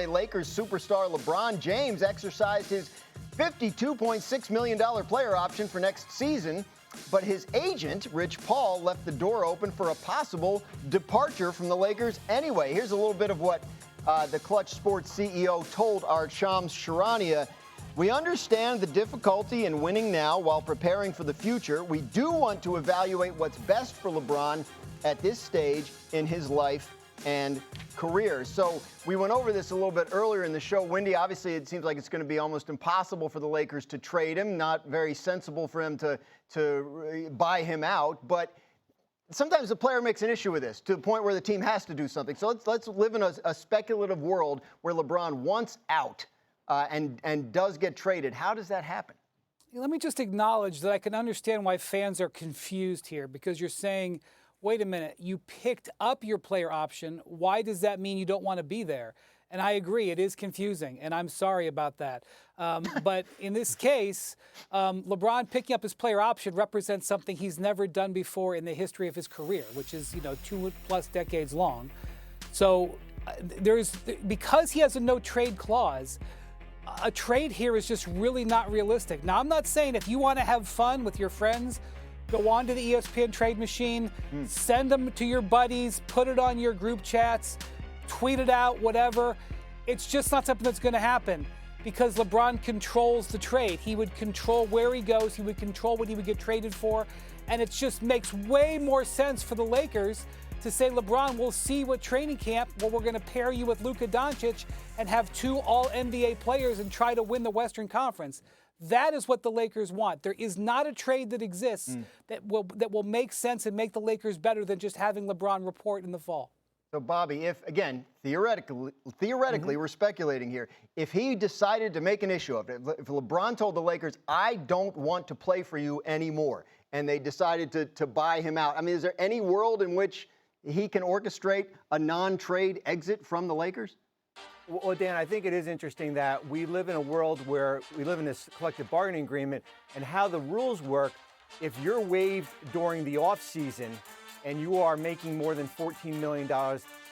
Lakers superstar LeBron James exercised his $52.6 million player option for next season, but his agent, Rich Paul, left the door open for a possible departure from the Lakers anyway. Here's a little bit of what the Clutch Sports CEO told our Shams Charania. We understand the difficulty in winning now while preparing for the future. We do want to evaluate what's best for LeBron at this stage in his life and career. So we went over this a little bit earlier in the show. Windy, obviously it seems like it's going to be almost impossible for the Lakers to trade him, not very sensible for him to buy him out. But sometimes the player makes an issue with this to the point where the team has to do something. So let's live in a speculative world where LeBron wants out and does get traded. How does that happen? Let me just acknowledge that I can understand why fans are confused here, because you're saying, wait a minute, you picked up your player option. Why does that mean you don't want to be there? And I agree, it is confusing, and I'm sorry about that. But in this case, LeBron picking up his player option represents something he's never done before in the history of his career, which is 2+ decades long. So because he has a no trade clause, a trade here is just really not realistic. Now, I'm not saying if you want to have fun with your friends, go on to the ESPN trade machine, send them to your buddies, put it on your group chats, tweet it out, whatever. It's just not something that's going to happen because LeBron controls the trade. He would control where he goes. He would control what he would get traded for. And it just makes way more sense for the Lakers to say, LeBron, we'll see what training camp where we're going to pair you with Luka Doncic and have 2 all-NBA players and try to win the Western Conference. That is what the Lakers want. There is not a trade that exists that will make sense and make the Lakers better than just having LeBron report in the fall. So, Bobby, if, again, theoretically we're speculating here, if he decided to make an issue of it, if LeBron told the Lakers, I don't want to play for you anymore, and they decided to buy him out, I mean, is there any world in which he can orchestrate a non-trade exit from the Lakers? Well, Dan, I think it is interesting that we live in a world where we live in this collective bargaining agreement, and how the rules work. If you're waived during the offseason and you are making more than $14 million,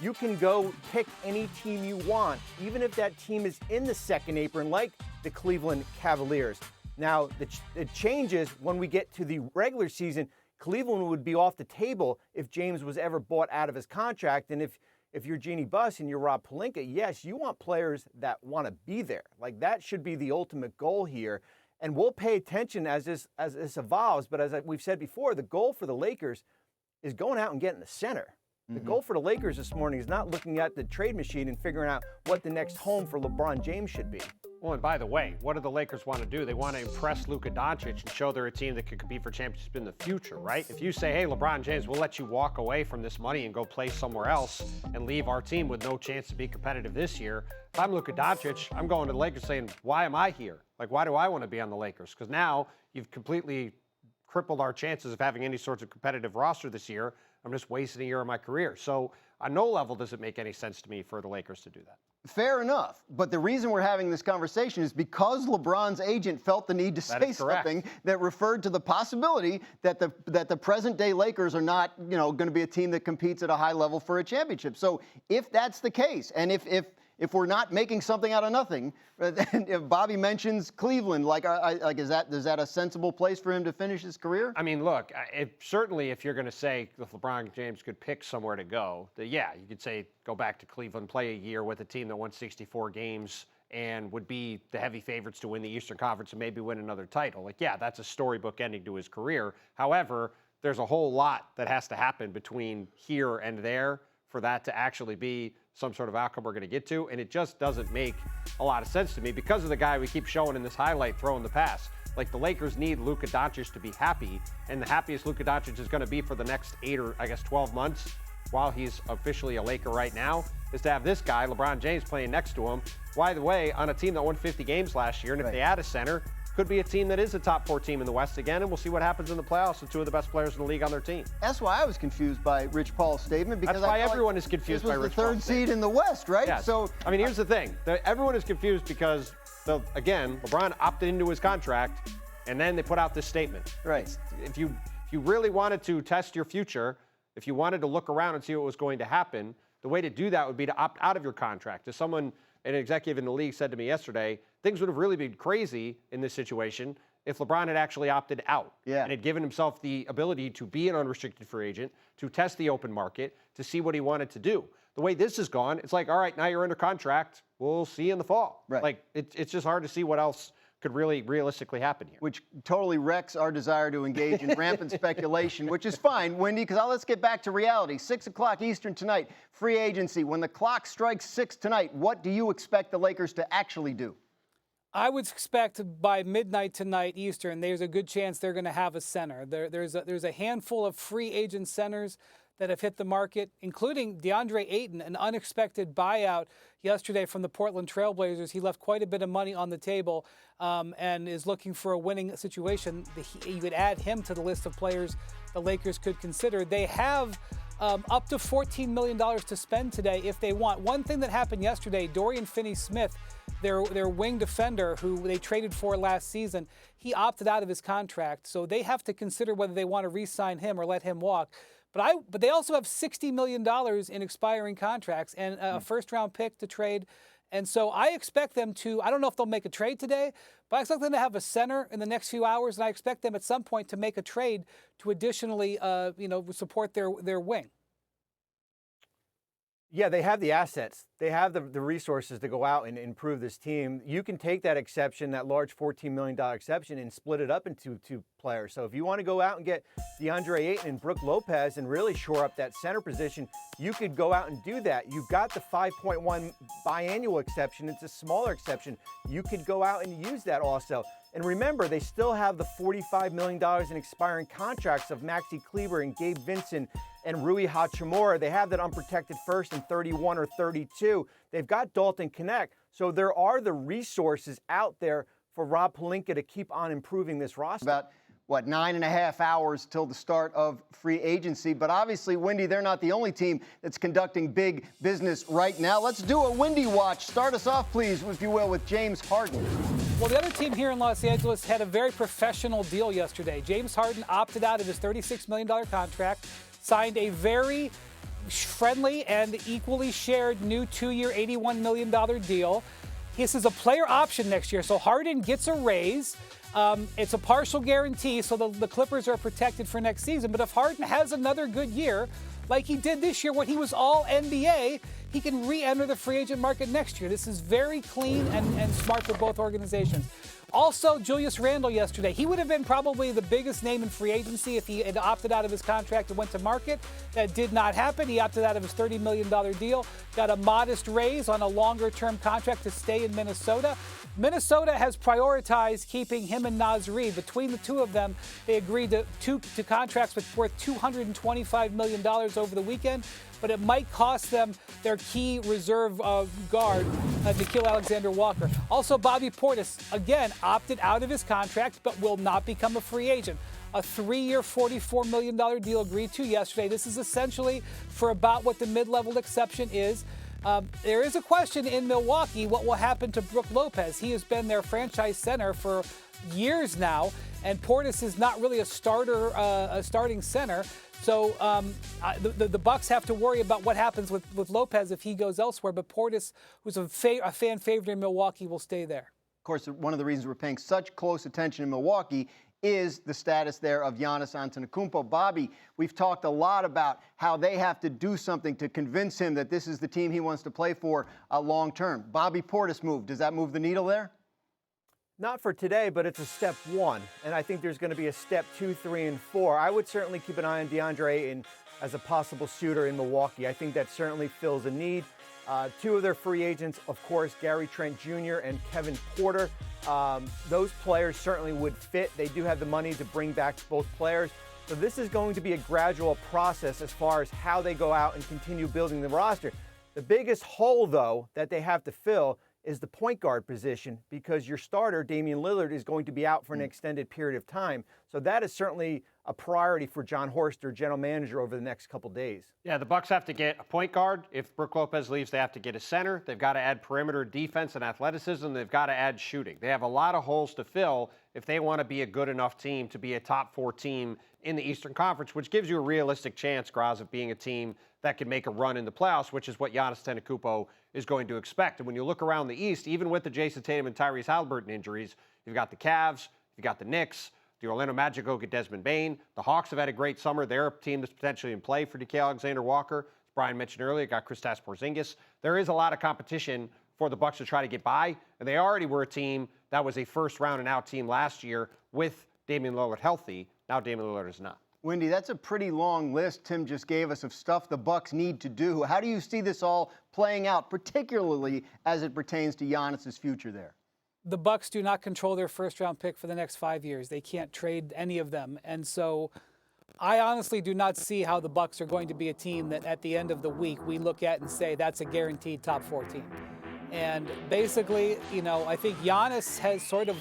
you can go pick any team you want, even if that team is in the second apron, like the Cleveland Cavaliers. Now, it changes when we get to the regular season. Cleveland would be off the table if James was ever bought out of his contract. And if you're Jeannie Buss and you're Rob Pelinka, yes, you want players that want to be there. Like, that should be the ultimate goal here. And we'll pay attention as this evolves. But as we've said before, the goal for the Lakers is going out and getting the center. The goal for the Lakers this morning is not looking at the trade machine and figuring out what the next home for LeBron James should be. Well, and by the way, what do the Lakers want to do? They want to impress Luka Doncic and show they're a team that could compete for championship in the future, right? If you say, hey, LeBron James, we'll let you walk away from this money and go play somewhere else and leave our team with no chance to be competitive this year, if I'm Luka Doncic, I'm going to the Lakers saying, why am I here? Like, why do I want to be on the Lakers? Because now you've completely crippled our chances of having any sorts of competitive roster this year. I'm just wasting a year of my career. So on no level does it make any sense to me for the Lakers to do that. Fair enough. But the reason we're having this conversation is because LeBron's agent felt the need to say something that referred to the possibility that the present-day Lakers are not, going to be a team that competes at a high level for a championship. So if that's the case, and if we're not making something out of nothing, then if Bobby mentions Cleveland, is that a sensible place for him to finish his career? I mean, look, certainly if you're going to say if LeBron James could pick somewhere to go, you could say go back to Cleveland, play a year with a team that won 64 games and would be the heavy favorites to win the Eastern Conference and maybe win another title. That's a storybook ending to his career. However, there's a whole lot that has to happen between here and there for that to actually be some sort of outcome we're going to get to. And it just doesn't make a lot of sense to me because of the guy we keep showing in this highlight throwing the pass. Like, the Lakers need Luka Doncic to be happy, and the happiest Luka Doncic is going to be for the next 8 or 12 months while he's officially a Laker right now is to have this guy, LeBron James, playing next to him. By the way, on a team that won 50 games last year, and if they add a center, could be a team that is a top 4 team in the West again, and we'll see what happens in the playoffs with 2 of the best players in the league on their team. That's why I was confused by Rich Paul's statement. Because that's why everyone is confused by Rich Paul's statement. This was the 3rd seed in the West, right? Yes. So, I mean, here's the thing. Everyone is confused because, again, LeBron opted into his contract, and then they put out this statement. Right. If you really wanted to test your future, if you wanted to look around and see what was going to happen, the way to do that would be to opt out of your contract. As someone an executive in the league said to me yesterday, things would have really been crazy in this situation if LeBron had actually opted out and had given himself the ability to be an unrestricted free agent, to test the open market, to see what he wanted to do. The way this has gone, it's like, all right, now you're under contract. We'll see you in the fall. Right. Like, it's just hard to see what else could really realistically happen here. Which totally wrecks our desire to engage in rampant speculation, which is fine, Wendy, because let's get back to reality. 6 o'clock Eastern tonight, free agency. When the clock strikes 6 tonight, what do you expect the Lakers to actually do? I would expect by midnight tonight Eastern, there's a good chance they're going to have a center. There's a handful of free agent centers that have hit the market, including DeAndre Ayton, an unexpected buyout yesterday from the Portland Trailblazers. He left quite a bit of money on the table and is looking for a winning situation. You could add him to the list of players the Lakers could consider. They have up to $14 million to spend today if they want. One thing that happened yesterday, Dorian Finney-Smith, their wing defender who they traded for last season, he opted out of his contract. So they have to consider whether they want to re-sign him or let him walk. But they also have $60 million in expiring contracts and a first-round pick to trade. And so I expect them to, I don't know if they'll make a trade today, but I expect them to have a center in the next few hours, and I expect them at some point to make a trade to additionally, support their wing. Yeah, they have the assets. They have the resources to go out and improve this team. You can take that exception, that large $14 million exception, and split it up into 2 players. So if you want to go out and get DeAndre Ayton and Brook Lopez and really shore up that center position, you could go out and do that. You've got the 5.1 biannual exception. It's a smaller exception. You could go out and use that also. And remember, they still have the $45 million in expiring contracts of Maxi Kleber and Gabe Vincent and Rui Hachimura. They have that unprotected first in 31 or 32. They've got Dalton Knecht. So there are the resources out there for Rob Pelinka to keep on improving this roster. About, 9.5 hours till the start of free agency. But obviously, Wendy, they're not the only team that's conducting big business right now. Let's do a Wendy watch. Start us off, please, if you will, with James Harden. Well, the other team here in Los Angeles had a very professional deal yesterday. James Harden opted out of his $36 million contract, signed a very friendly and equally shared new 2-year, $81 million deal. This is a player option next year, so Harden gets a raise. It's a partial guarantee, so the Clippers are protected for next season. But if Harden has another good year, like he did this year when he was all NBA, he can re-enter the free agent market next year. This is very clean and smart for both organizations. Also, Julius Randle yesterday. He would have been probably the biggest name in free agency if he had opted out of his contract and went to market. That did not happen. He opted out of his $30 million deal, got a modest raise on a longer-term contract to stay in Minnesota. Minnesota has prioritized keeping him and Naz Reid. Between the two of them, they agreed to contracts worth $225 million over the weekend, but it might cost them their key reserve guard, Nickeil Alexander-Walker. Also, Bobby Portis, again, opted out of his contract, but will not become a free agent. A 3-year, $44 million deal agreed to yesterday. This is essentially for about what the mid-level exception is. There is a question in Milwaukee, what will happen to Brook Lopez? He has been their franchise center for years now, and Portis is not really a starting center. So the Bucks have to worry about what happens with Lopez if he goes elsewhere. But Portis, who's a fan favorite in Milwaukee, will stay there. Of course, one of the reasons we're paying such close attention in Milwaukee is the status there of Giannis Antetokounmpo. Bobby, we've talked a lot about how they have to do something to convince him that this is the team he wants to play for long term. Bobby Portis move, does that move the needle there? Not for today, but it's a step 1. And I think there's going to be a step 2, 3, and 4. I would certainly keep an eye on DeAndre Ayton as a possible shooter in Milwaukee. I think that certainly fills a need. 2 of their free agents, of course, Gary Trent Jr. and Kevin Porter. Those players certainly would fit. They do have the money to bring back both players. So this is going to be a gradual process as far as how they go out and continue building the roster. The biggest hole, though, that they have to fill is the point guard position, because your starter, Damian Lillard, is going to be out for an extended period of time. So that is certainly a priority for John Horst, their general manager, over the next couple days. Yeah, the Bucks have to get a point guard. If Brook Lopez leaves, they have to get a center. They've got to add perimeter defense and athleticism. They've got to add shooting. They have a lot of holes to fill if they want to be a good enough team to be a top 4 team in the Eastern Conference, which gives you a realistic chance, Graz, of being a team that can make a run in the playoffs, which is what Giannis Antetokounmpo is going to expect. And when you look around the East, even with the Jason Tatum and Tyrese Halliburton injuries, you've got the Cavs, you've got the Knicks, the Orlando Magic go get Desmond Bane. The Hawks have had a great summer. They're a team that's potentially in play for DK Alexander-Walker. As Brian mentioned earlier, got Kristaps Porzingis. There is a lot of competition for the Bucks to try to get by, and they already were a team that was a first-round and out team last year with Damian Lillard healthy. Now Damian Lillard is not. Wendy, that's a pretty long list Tim just gave us of stuff the Bucks need to do. How do you see this all playing out, particularly as it pertains to Giannis's future there? The Bucks do not control their first-round pick for the next 5 years. They can't trade any of them. And so I honestly do not see how the Bucks are going to be a team that at the end of the week we look at and say that's a guaranteed top 4 team. And basically, I think Giannis has sort of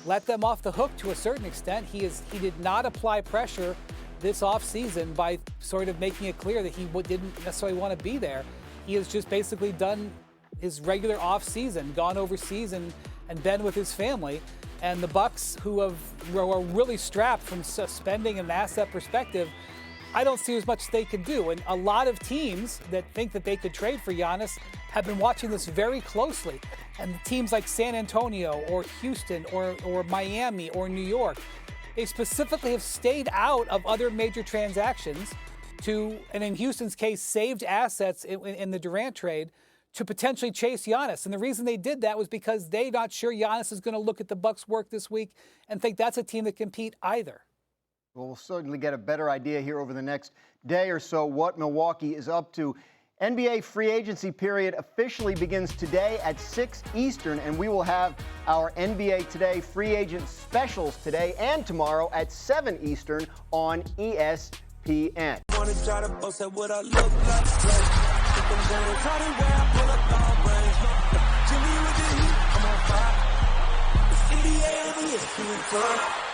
let them off the hook to a certain extent. He did not apply pressure this offseason by sort of making it clear that he didn't necessarily want to be there. He has just basically done his regular offseason, gone overseas and been with his family. And the Bucks, who are really strapped from spending and an asset perspective, I don't see as much they can do. And a lot of teams that think that they could trade for Giannis have been watching this very closely. And teams like San Antonio or Houston or Miami or New York, they specifically have stayed out of other major transactions and in Houston's case, saved assets in the Durant trade to potentially chase Giannis. And the reason they did that was because they're not sure Giannis is going to look at the Bucks' work this week and think that's a team that compete either. Well, we'll certainly get a better idea here over the next day or so what Milwaukee is up to. NBA free agency period officially begins today at 6 Eastern, and we will have our NBA Today free agent specials today and tomorrow at 7 Eastern on ESPN. NBA